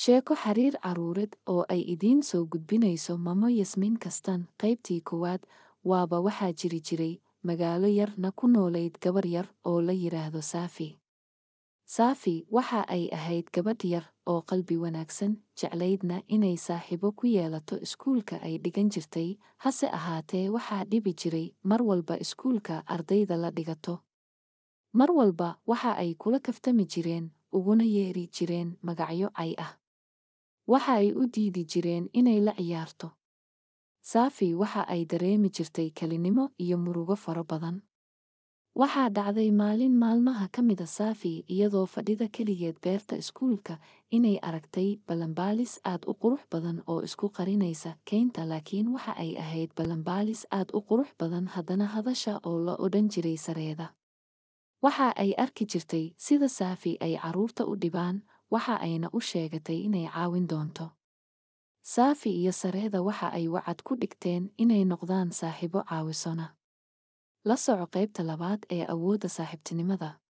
Sheeko xiriir carruureed oo ay idiin soo gudbinayso Mamo Yasmiin Kastan. Qaybtii koowaad. Waaba waxaa jiri jiray magaalo yarna ku noolayd gabar yar oo la yiraahdo Saafi. Saafi waxa ay ahayd gabadh yar oo qalbi wanaagsan, jeclaydna inay saaxiibo ku yeelato iskuulka ay dhigan jirtay. Hase ahaatee waxaa dhibi jiray mar walba iskuulka ardayda la dhigato. Mar walba waxa ay kula kaftami jireen, uguna yeeri jireen magacyo cay ah. Waxa ay u diidi jireen inay la ciyaarto. Saafi waxa ay dareemi jirtay kelinimo iyo murugo fara badan. Waxaa dhacday maalin maalmaha ka mida Saafi iyadoo fadhida keligeed beerta iskuulka inay aragtay balanbaalis aad u qurux badan oo isku qarinaysa keynta, laakiin waxa ay ahayd balanbaalis aad u qurux badan haddana hadasha oo la odhan jiray Sareeda. Waxa ay arki jirtay sida Saafi ay carruurta u dhibaan, waxa ayna u sheegatay inay caawin doonto. Saafi iyo Sareeda waxa ay wacad ku dhigteen inay noqdaan saaxiibo caawisona. La soco qaybta labaad ee Awoodda Saaxiibtinimada.